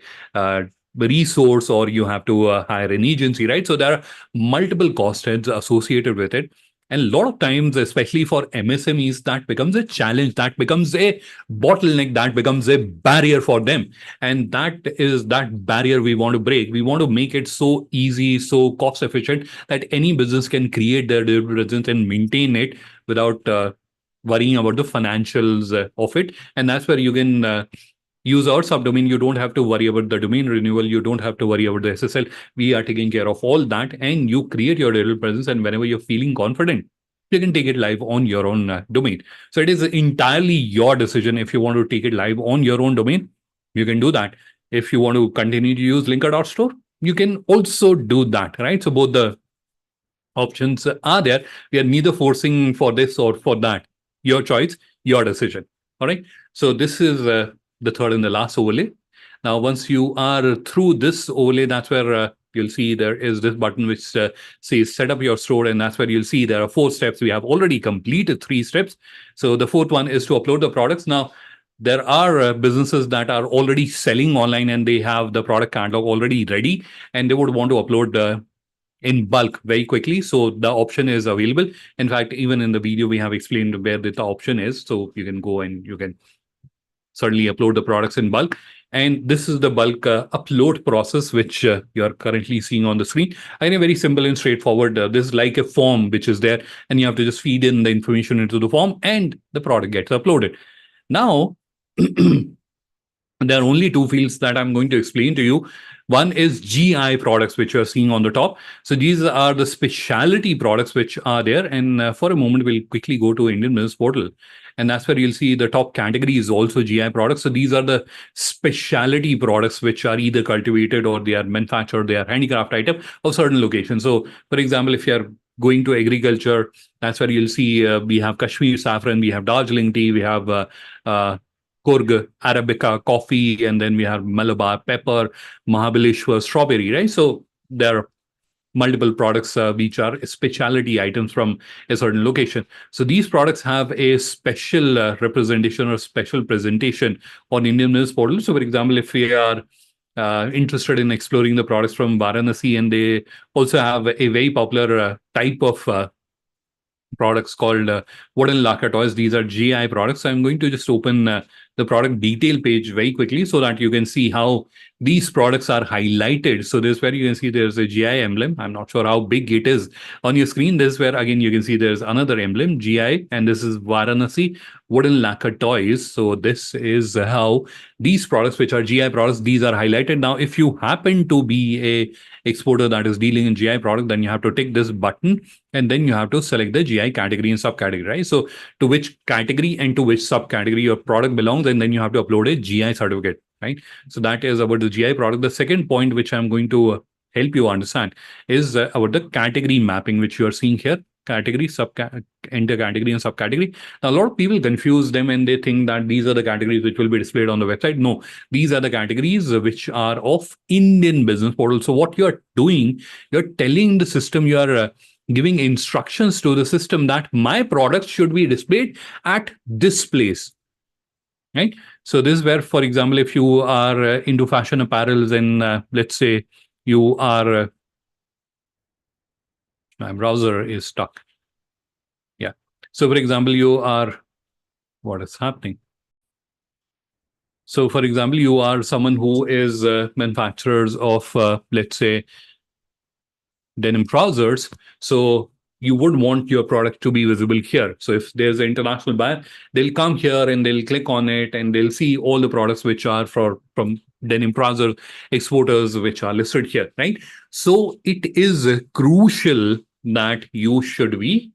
resource, or you have to hire an agency, right? So there are multiple cost heads associated with it. And a lot of times, especially for MSMEs, that becomes a challenge, that becomes a bottleneck, that becomes a barrier for them. And that is that barrier we want to break. We want to make it so easy, so cost efficient that any business can create their digital presence and maintain it without worrying about the financials of it. And that's where you can use our subdomain. You don't have to worry about the domain renewal. You don't have to worry about the SSL. We are taking care of all that, and you create your digital presence. And whenever you're feeling confident, you can take it live on your own domain. So it is entirely your decision. If you want to take it live on your own domain, you can do that. If you want to continue to use Lynker.store, you can also do that, right? So both the options are there. We are neither forcing for this or for that. Your choice, your decision. All right. So this is the third and the last overlay. Now, once you are through this overlay, that's where you'll see there is this button which says set up your store. And that's where you'll see there are 4 steps. We have already completed 3 steps. So the 4th one is to upload the products. Now, there are businesses that are already selling online and they have the product catalog already ready, and they would want to upload in bulk very quickly. So the option is available. In fact, even in the video, we have explained where the option is. So you can go and you can certainly upload the products in bulk. And this is the bulk upload process, which you're currently seeing on the screen. Again, very simple and straightforward. This is like a form which is there, and you have to just feed in the information into the form and the product gets uploaded. Now, there are only 2 fields that I'm going to explain to you. One is GI products, which you're seeing on the top. So these are the specialty products which are there. And for a moment, we'll quickly go to Indian Business Portal. And that's where you'll see the top category is also GI products. So these are the specialty products which are either cultivated or they are manufactured, they are handicraft item of certain locations. So for example, if you're going to agriculture, that's where you'll see we have Kashmir saffron, we have Darjeeling tea, we have Kurg Arabica coffee, and then we have Malabar pepper, Mahabaleshwar strawberry, right? So there are multiple products which are specialty items from a certain location. So these products have a special representation or special presentation on Indian Business Portal. So for example, if we are interested in exploring the products from Varanasi, and they also have a very popular type of products called wooden lacquer toys. These are GI products. So I'm going to just open the product detail page very quickly so that you can see how these products are highlighted. So this is where you can see there's a GI emblem. I'm not sure how big it is on your screen. This is where again you can see there's another emblem, GI, and this is Varanasi wooden lacquer toys. So this is how these products, which are GI products, these are highlighted. Now, if you happen to be a exporter that is dealing in GI product, then you have to tick this button, and then you have to select the GI category and subcategory, right? So to which category and to which subcategory your product belongs, and then you have to upload a GI certificate, right? So that is about the GI product. The second point, which I'm going to help you understand, is about the category mapping, which you are seeing here. Category, enter category and subcategory. Now, a lot of people confuse them and they think that these are the categories which will be displayed on the website. No, these are the categories which are of Indian Business Portal. So what you're doing, you're telling the system, you're giving instructions to the system that my products should be displayed at this place, right? So this is where, for example, if you are into fashion apparels, and let's say you are my browser is stuck. Yeah. So for example, you are, what is happening? So for example, you are someone who is manufacturers of, let's say, denim trousers. So you would want your product to be visible here. So if there's an international buyer, they'll come here and they'll click on it and they'll see all the products which are from denim trouser exporters, which are listed here, right? So it is crucial that you should be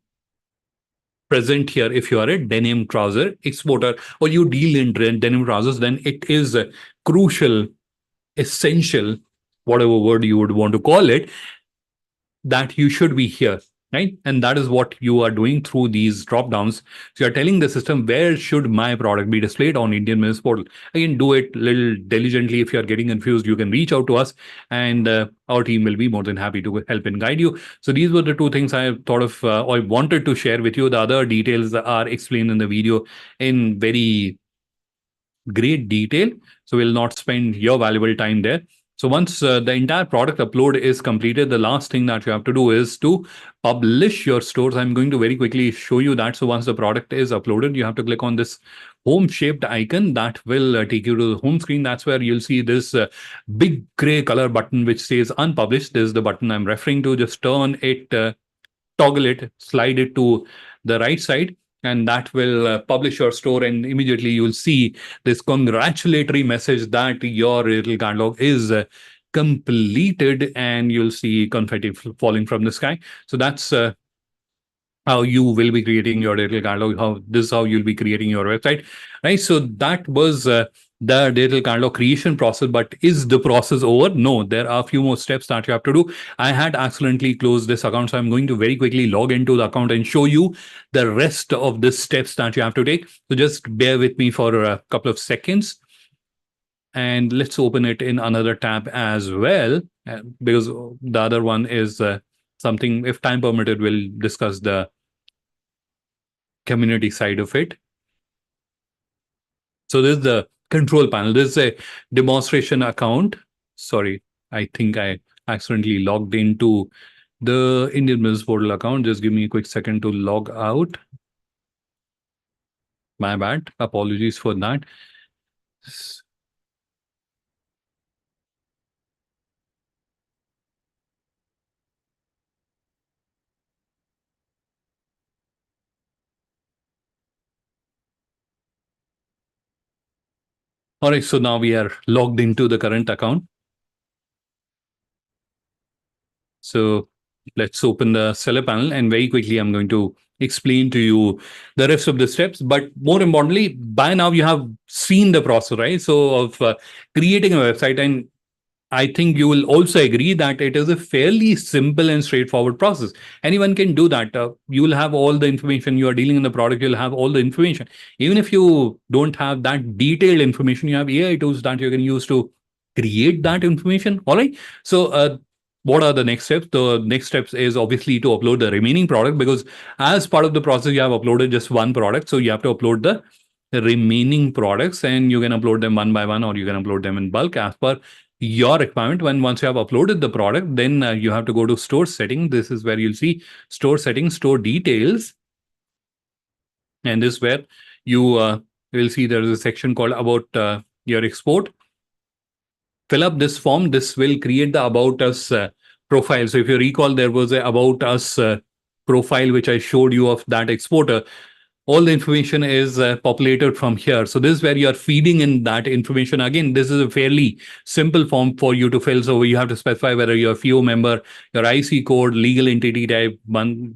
present here. If you are a denim trouser exporter or you deal in denim trousers, then it is crucial, essential, whatever word you would want to call it, that you should be here, right? And that is what you are doing through these drop downs. So you're telling the system, where should my product be displayed on Indian Business Portal? Again, do it a little diligently. If you're getting confused, you can reach out to us, and our team will be more than happy to help and guide you. So these were the two things I thought of, or wanted to share with you. The other details are explained in the video in very great detail. So we'll not spend your valuable time there. So once the entire product upload is completed, the last thing that you have to do is to publish your stores. I'm going to very quickly show you that. So once the product is uploaded, you have to click on this home shaped icon that will take you to the home screen. That's where you'll see this big gray color button which says unpublished. This is the button I'm referring to. Just turn it, toggle it, slide it to the right side, and that will publish your store, and immediately you'll see this congratulatory message that your retail catalog is completed, and you'll see confetti falling from the sky. So that's how you will be creating your retail catalog. This is how you'll be creating your website, right? So that was the retail catalog creation process. But is the process over? No, there are a few more steps that you have to do. I had accidentally closed this account, so I'm going to very quickly log into the account and show you the rest of the steps that you have to take. So just bear with me for a couple of seconds, and let's open it in another tab as well, because the other one is something, if time permitted, we'll discuss the community side of it. So this is the control panel. This is a demonstration account. Sorry, I think I accidentally logged into the Indian Business Portal account. Just give me a quick second to log out. My bad. Apologies for that. All right, so now we are logged into the current account. So let's open the seller panel, and very quickly I'm going to explain to you the rest of the steps. But more importantly, by now you have seen the process, right? So of creating a website, and I think you will also agree that it is a fairly simple and straightforward process. Anyone can do that. You will have all the information. You are dealing in the product, you'll have all the information. Even if you don't have that detailed information, you have AI tools that you can use to create that information. All right. So what are the next steps? The next steps is obviously to upload the remaining product, because as part of the process, you have uploaded just one product. So you have to upload the remaining products, and you can upload them one by one, or you can upload them in bulk as per your requirement. Once you have uploaded the product, then you have to go to store setting. This is where you'll see store settings, store details, and this is where you will see there is a section called about your export. Fill up this form. This will create the about us profile. So if you recall, there was a about us profile which I showed you of that exporter. All the information is populated from here. So this is where you are feeding in that information. Again, this is a fairly simple form for you to fill. So you have to specify whether you're a FIO member, your IC code, legal entity type,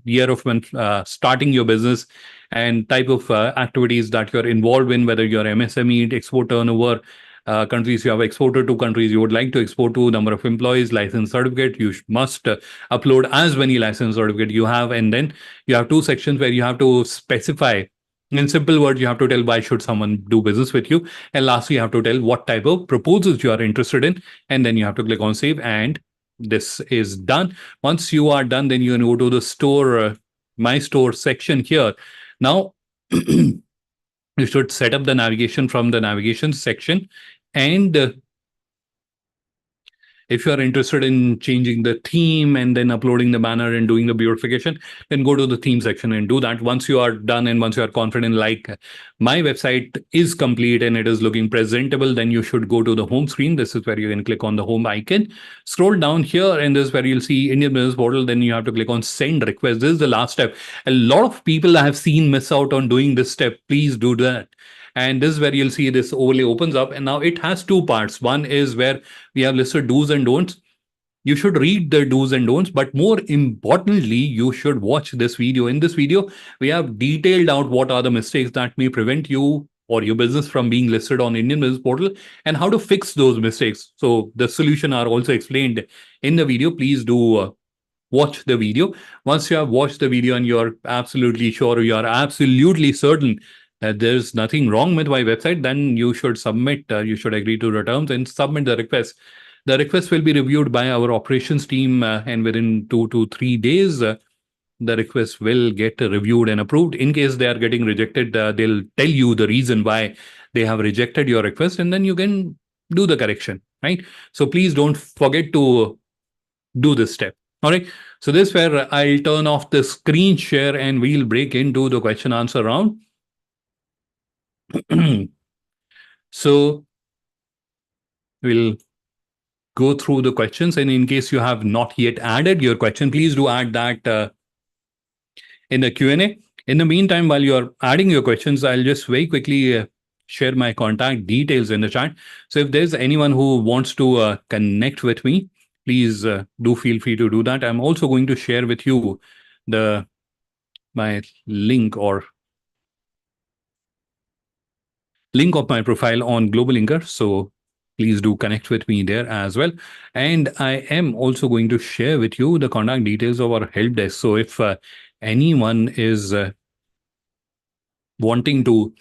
year of when starting your business, and type of activities that you're involved in, whether you're MSME, export turnover, countries you have exported to, countries you would like to export to, number of employees, license certificate. You must upload as many license certificate you have. And then you have two sections where you have to specify, in simple words, you have to tell why should someone do business with you. And lastly, you have to tell what type of proposals you are interested in. And then you have to click on save, and this is done. Once you are done, then you can go to the store, my store section here. Now, you should set up the navigation from the navigation section. And if you are interested in changing the theme and then uploading the banner and doing the beautification, then go to the theme section and do that. Once you are done and once you are confident, like my website is complete and it is looking presentable, then you should go to the home screen. This is where you can click on the home icon, scroll down here, and this is where you'll see Indian Business Portal. Then you have to click on send request. This is the last step. A lot of people I have seen miss out on doing this step. Please do that. And this is where you'll see this overlay opens up. And now it has two parts. One is where we have listed do's and don'ts. You should read the do's and don'ts, but more importantly, you should watch this video. In this video, we have detailed out what are the mistakes that may prevent you or your business from being listed on Indian Business Portal and how to fix those mistakes. So the solution are also explained in the video. Please do watch the video. Once you have watched the video and you're absolutely sure, you're absolutely certain that there's nothing wrong with my website, then you should submit, you should agree to the terms and submit the request. The request will be reviewed by our operations team, and within 2 to 3 days, the request will get reviewed and approved. In case they are getting rejected, they'll tell you the reason why they have rejected your request, and then you can do the correction, right? So please don't forget to do this step. All right. So this where I'll turn off the screen share and we'll break into the question answer round. So we'll go through the questions, and in case you have not yet added your question, please do add that in the Q&A. In the meantime, while you're adding your questions, I'll just very quickly share my contact details in the chat. So if there's anyone who wants to connect with me, please do feel free to do that. I'm also going to share with you my link of my profile on Global Linker. So please do connect with me there as well. And I am also going to share with you the contact details of our help desk. So if anyone is wanting to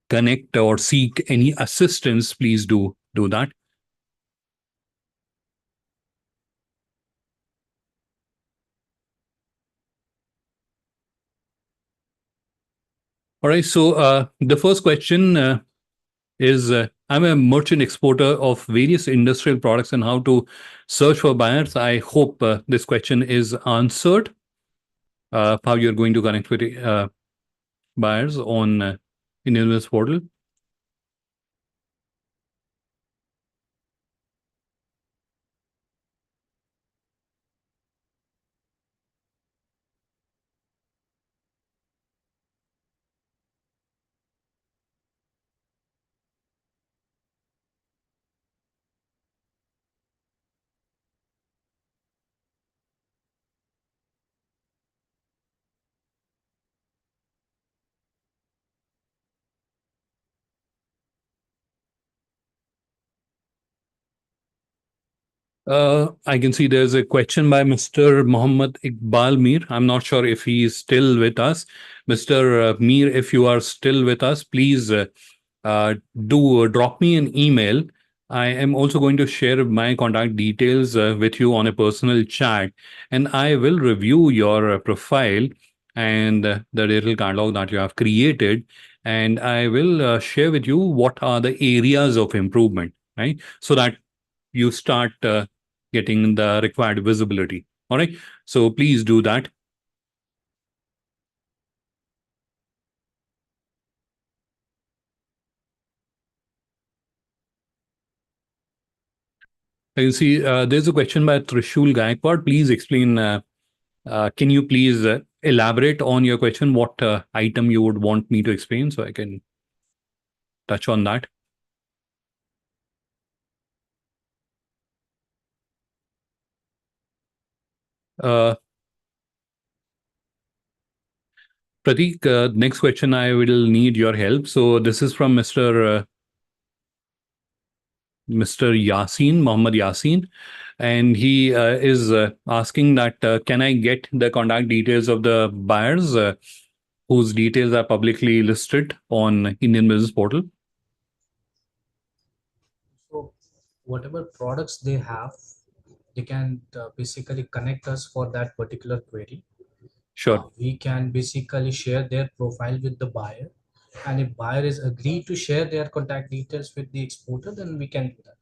connect or seek any assistance, please do that. All right. So the first question is I'm a merchant exporter of various industrial products and how to search for buyers. I hope this question is answered. How you're going to connect with buyers on Indian Business Portal. I can see there's a question by Mr. Mohammed Iqbal Mir. I'm not sure if he's still with us. Mr. Mir, if you are still with us, please do drop me an email. I am also going to share my contact details with you on a personal chat, and I will review your profile and the digital catalog that you have created, and I will share with you what are the areas of improvement, right? So that you start getting the required visibility. All right. So please do that. You see, there's a question by Trishul Gaikwad. Please explain. Can you please elaborate on your question? What item you would want me to explain so I can touch on that? Pratik, next question, I will need your help. So this is from Mr. Yasin, Mohammed Yasin, and he is asking that can I get the contact details of the buyers whose details are publicly listed on Indian Business Portal? So whatever products they have, they can basically connect us for that particular query. Sure. We can basically share their profile with the buyer, and if buyer is agreed to share their contact details with the exporter, then we can do that.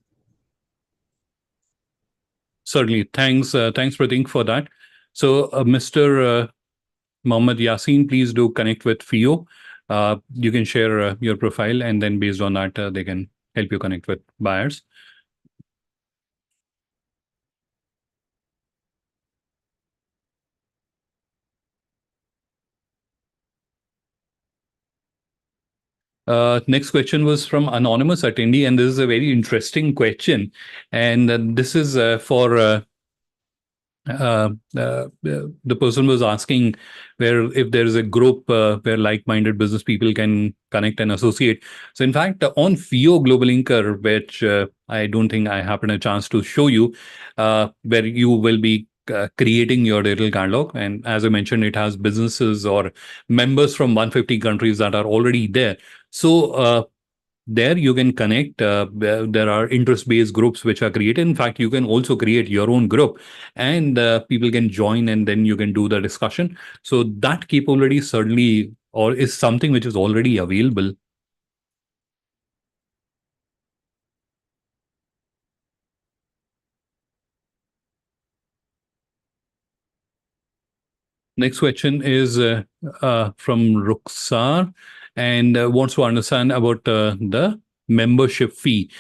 Certainly. Thanks, Pratik, for that. So, Mr. Mohammed Yasin, please do connect with FIO. You can share your profile, and then based on that, they can help you connect with buyers. Next question was from anonymous attendee, and this is a very interesting question. And this is for the person was asking where if there is a group where like-minded business people can connect and associate. So in fact, on FIO Global Linker, which I don't think I happened a chance to show you, where you will be creating your digital catalog. And as I mentioned, it has businesses or members from 150 countries that are already there. So there you can connect. There are interest-based groups which are created. In fact, you can also create your own group, and people can join, and then you can do the discussion. So that capability certainly or is something which is already available. Next question is from Ruxar and wants to understand about the membership fee.